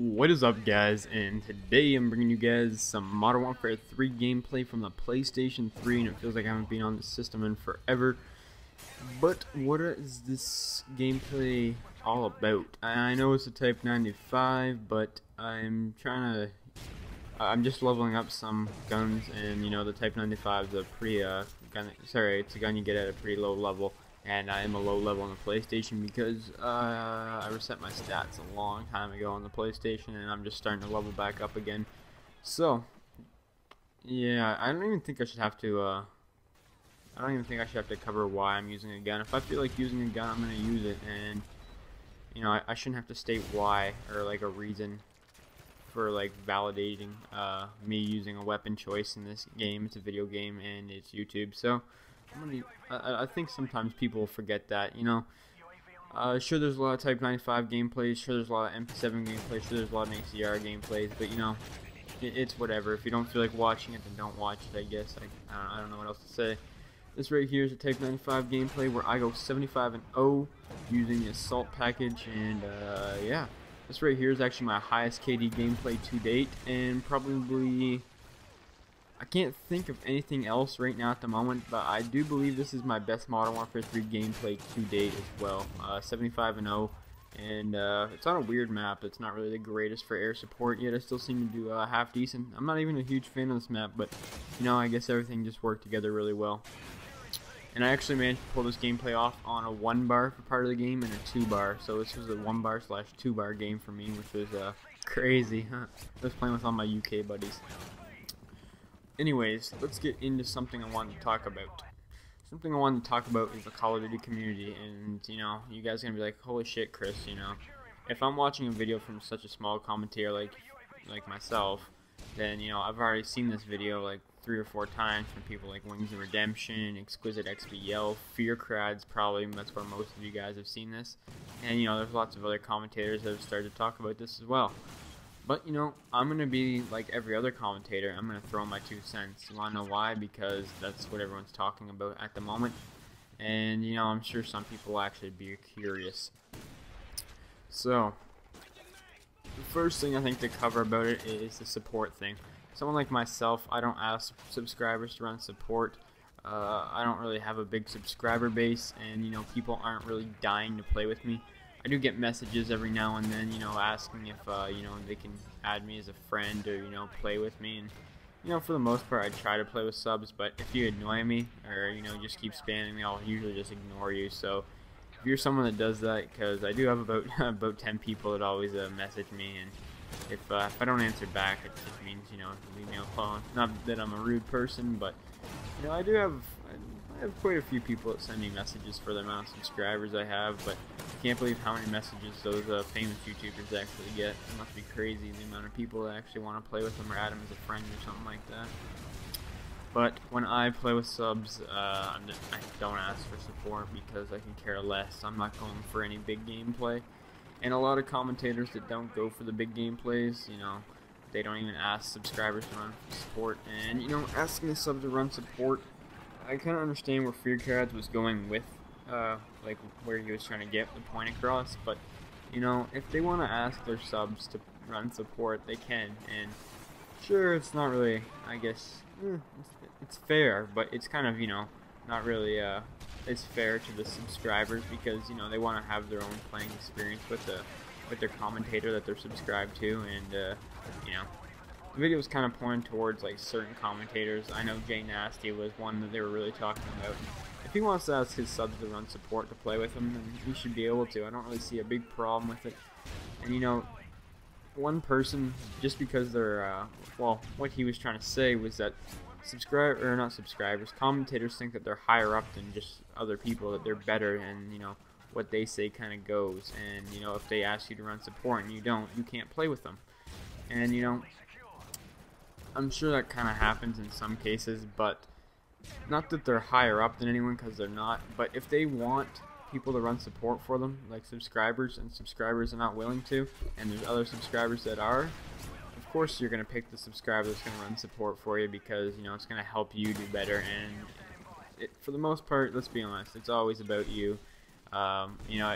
What is up, guys? And today I'm bringing you guys some Modern Warfare 3 gameplay from the PlayStation 3, and it feels like I haven't been on the system in forever. But what is this gameplay all about? I know it's a Type 95, but I'm just leveling up some guns, and you know the Type 95 is a pretty it's a gun you get at a pretty low level. And I am a low level on the PlayStation because I reset my stats a long time ago on the PlayStation, and I'm just starting to level back up again. So, yeah, I don't even think I should have to. I don't even think I should have to cover why I'm using a gun. If I feel like using a gun, I'm gonna use it, and you know I shouldn't have to state why or like a reason for like validating me using a weapon choice in this game. It's a video game and it's YouTube, so. I think sometimes people forget that, you know. Sure, there's a lot of Type 95 gameplays, sure there's a lot of MP7 gameplays, sure there's a lot of ACR gameplays, but you know, it's whatever. If you don't feel like watching it, then don't watch it, I guess. I don't know what else to say. This right here is a Type 95 gameplay where I go 75-0 using the assault package, and yeah. This right here is actually my highest KD gameplay to date, and probably... I can't think of anything else right now at the moment, but I do believe this is my best Modern Warfare 3 gameplay to date as well. 75-0, and it's on a weird map. It's not really the greatest for air support, yet I still seem to do half decent. I'm not even a huge fan of this map, but you know, I guess everything just worked together really well. And I actually managed to pull this gameplay off on a 1-bar for part of the game and a 2-bar, so this was a 1-bar / 2-bar game for me, which was crazy. I was playing with all my UK buddies. Anyways, let's get into something I wanted to talk about. Something I wanted to talk about is the Call of Duty community, and you know, you guys are gonna be like, holy shit, Chris, you know, if I'm watching a video from such a small commentator like myself, then you know, I've already seen this video like 3 or 4 times from people like Wings of Redemption, Exquisite XBL, Fearcrads, probably, that's where most of you guys have seen this, and you know, there's lots of other commentators that have started to talk about this as well. But, you know, I'm going to be like every other commentator. I'm going to throw my 2 cents. You want to know why? Because that's what everyone's talking about at the moment. And, you know, I'm sure some people will actually be curious. So, the first thing I think to cover about it is the support thing. Someone like myself, I don't ask subscribers to run support. I don't really have a big subscriber base. And, you know, people aren't really dying to play with me. I do get messages every now and then, you know, asking if, you know, they can add me as a friend or, you know, play with me. And, you know, for the most part, I try to play with subs, but if you annoy me or, you know, just keep spamming me, I'll usually just ignore you. So, if you're someone that does that, because I do have about about 10 people that always message me, and if I don't answer back, it just means, you know, leave me alone. Not that I'm a rude person, but, you know, I have quite a few people that send me messages for the amount of subscribers I have, but I can't believe how many messages those famous YouTubers actually get. It must be crazy, the amount of people that actually want to play with them or add them as a friend or something like that. But when I play with subs, I don't ask for support because I can care less. I'm not going for any big gameplay. And a lot of commentators that don't go for the big gameplays, you know, they don't even ask subscribers to run support. And, you know, asking the sub to run support, I kind of understand where Fearcrads was going with, like, where he was trying to get the point across, but, you know, if they want to ask their subs to run support, they can, and sure, it's not really, I guess, it's fair, but it's kind of, you know, not really, it's fair to the subscribers, because, you know, they want to have their own playing experience with their commentator that they're subscribed to, and, you know, the video was kind of pointed towards like certain commentators. I know Jay Nasty was one that they were really talking about. If he wants to ask his subs to run support to play with him, then he should be able to. I don't really see a big problem with it. And you know, one person, just because they're, well, what he was trying to say was that commentators think that they're higher up than just other people, that they're better, and you know, what they say kind of goes. And you know, if they ask you to run support and you don't, you can't play with them. And you know, I'm sure that kind of happens in some cases, but not that they're higher up than anyone, because they're not. But if they want people to run support for them, like subscribers, and subscribers are not willing to, and there's other subscribers that are, of course you're going to pick the subscriber that's going to run support for you, because, you know, it's going to help you do better. And for the most part, let's be honest, it's always about you. You know,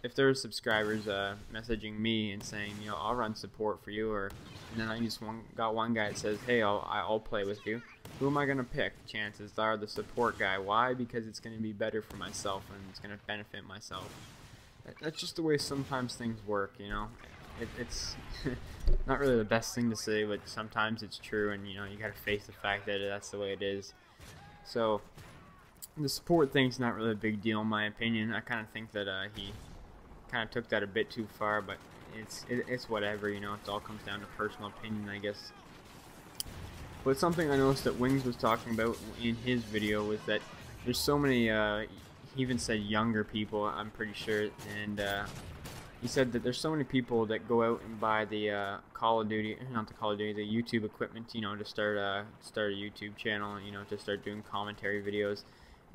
if there are subscribers messaging me and saying, you know, I'll run support for you, or and then I just got one guy that says, hey, I'll play with you. Who am I gonna pick? Chances are the support guy. Why? Because it's gonna be better for myself and it's gonna benefit myself. That's just the way sometimes things work, you know. It's not really the best thing to say, but sometimes it's true, and you know, you gotta face the fact that that's the way it is. So the support thing's not really a big deal in my opinion. I kind of think that he kind of took that a bit too far, but it's whatever, you know. It all comes down to personal opinion, I guess. But something I noticed that Wings was talking about in his video was that there's so many, he even said younger people, I'm pretty sure, and he said that there's so many people that go out and buy the Call of Duty, not the Call of Duty, the YouTube equipment, you know, to start a YouTube channel, you know, to start doing commentary videos.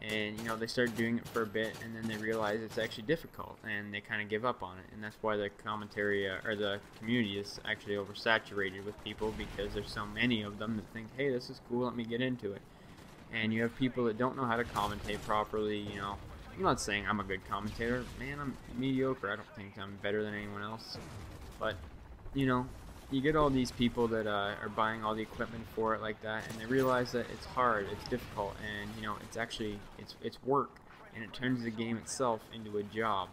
And you know, they start doing it for a bit, and then they realize it's actually difficult, and they kind of give up on it. And that's why the commentary or the community is actually oversaturated with people, because there's so many of them that think, hey, this is cool, let me get into it. And you have people that don't know how to commentate properly. You know, I'm not saying I'm a good commentator, man. I'm mediocre. I don't think I'm better than anyone else. But you know, you get all these people that are buying all the equipment for it like that, and they realize that it's hard, it's difficult, and you know, it's actually it's work, and it turns the game itself into a job.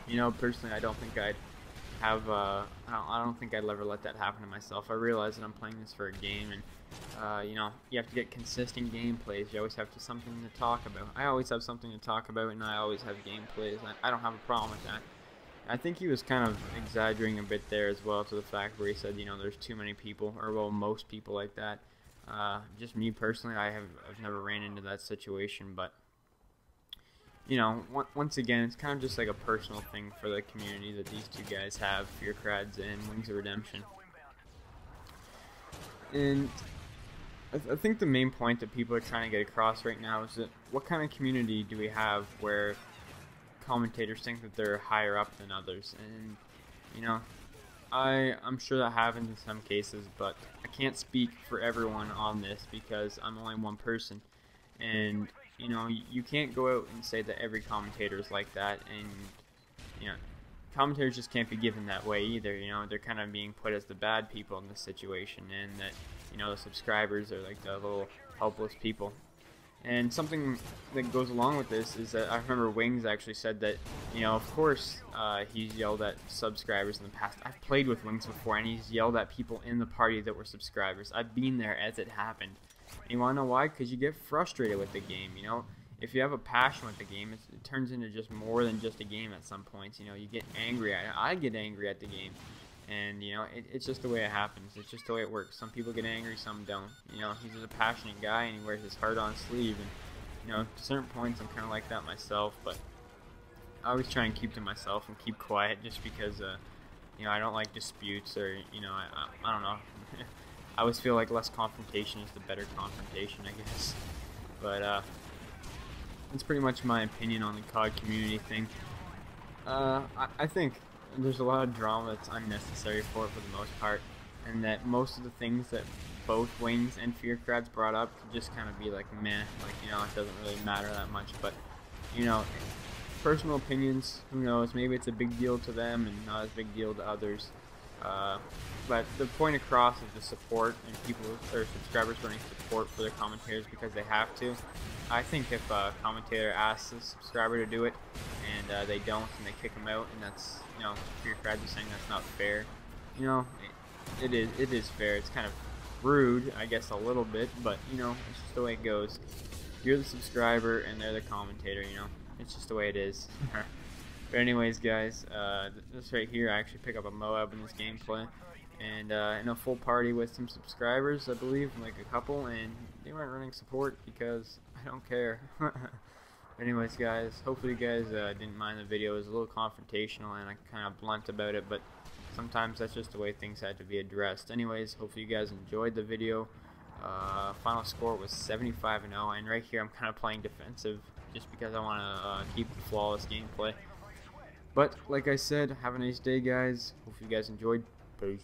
You know, personally, I don't think I'd have I don't think I'd ever let that happen to myself. I realize that I'm playing this for a game, and you know, you have to get consistent gameplays. You always have something to talk about. I always have something to talk about, and I always have gameplays. I don't have a problem with that. I think he was kind of exaggerating a bit there as well, to the fact where he said, you know, there's too many people, or well, most people like that. Just me personally, I've never ran into that situation, but you know, once again, it's kind of just like a personal thing for the community that these two guys have, Fearcrads and Wings of Redemption. And I think the main point that people are trying to get across right now is that what kind of community do we have where commentators think that they're higher up than others? And you know, I'm sure that happens in some cases, but I can't speak for everyone on this because I'm only one person. And you know, you can't go out and say that every commentator is like that, and you know, commentators just can't be given that way either. You know, they're kind of being put as the bad people in this situation, and that, you know, the subscribers are like the little helpless people. And something that goes along with this is that I remember Wings actually said that, you know, of course, he's yelled at subscribers in the past. I've played with Wings before, and he's yelled at people in the party that were subscribers. I've been there as it happened. And you want to know why? Because you get frustrated with the game, you know? If you have a passion with the game, it turns into just more than just a game at some points. You know, you get angry. I get angry at the game. And, you know, it's just the way it happens. It's just the way it works. Some people get angry, some don't. You know, he's just a passionate guy, and he wears his heart on his sleeve. And, you know, to certain points, I'm kind of like that myself. But I always try and keep to myself and keep quiet, just because, you know, I don't like disputes, or, you know, I don't know. I always feel like less confrontation is the better confrontation, I guess. But, that's pretty much my opinion on the COD community thing. I think there's a lot of drama that's unnecessary for it for the most part, and that most of the things that both Wings and Fearcrads brought up could just kind of be like meh, like, you know, it doesn't really matter that much. But, you know, personal opinions, who knows, maybe it's a big deal to them and not as big deal to others. But the point across is the support, and people or subscribers running support for their commentators because they have to. I think if a commentator asks a subscriber to do it and they don't, and they kick them out, and that's, you know, Fearcrads is saying that's not fair. You know, it is fair. It's kind of rude, I guess, a little bit, but you know, it's just the way it goes. You're the subscriber and they're the commentator. You know, it's just the way it is. But anyways, guys, this right here, I actually pick up a MOAB in this gameplay, and in a full party with some subscribers, I believe, like a couple, and they weren't running support because I don't care. Anyways, guys, hopefully you guys didn't mind the video. It was a little confrontational and I kind of blunt about it, but sometimes that's just the way things had to be addressed. Anyways, hopefully you guys enjoyed the video. Final score was 75-0, and right here I'm kind of playing defensive just because I want to keep the flawless gameplay. But like I said, have a nice day, guys. Hopefully you guys enjoyed. Peace.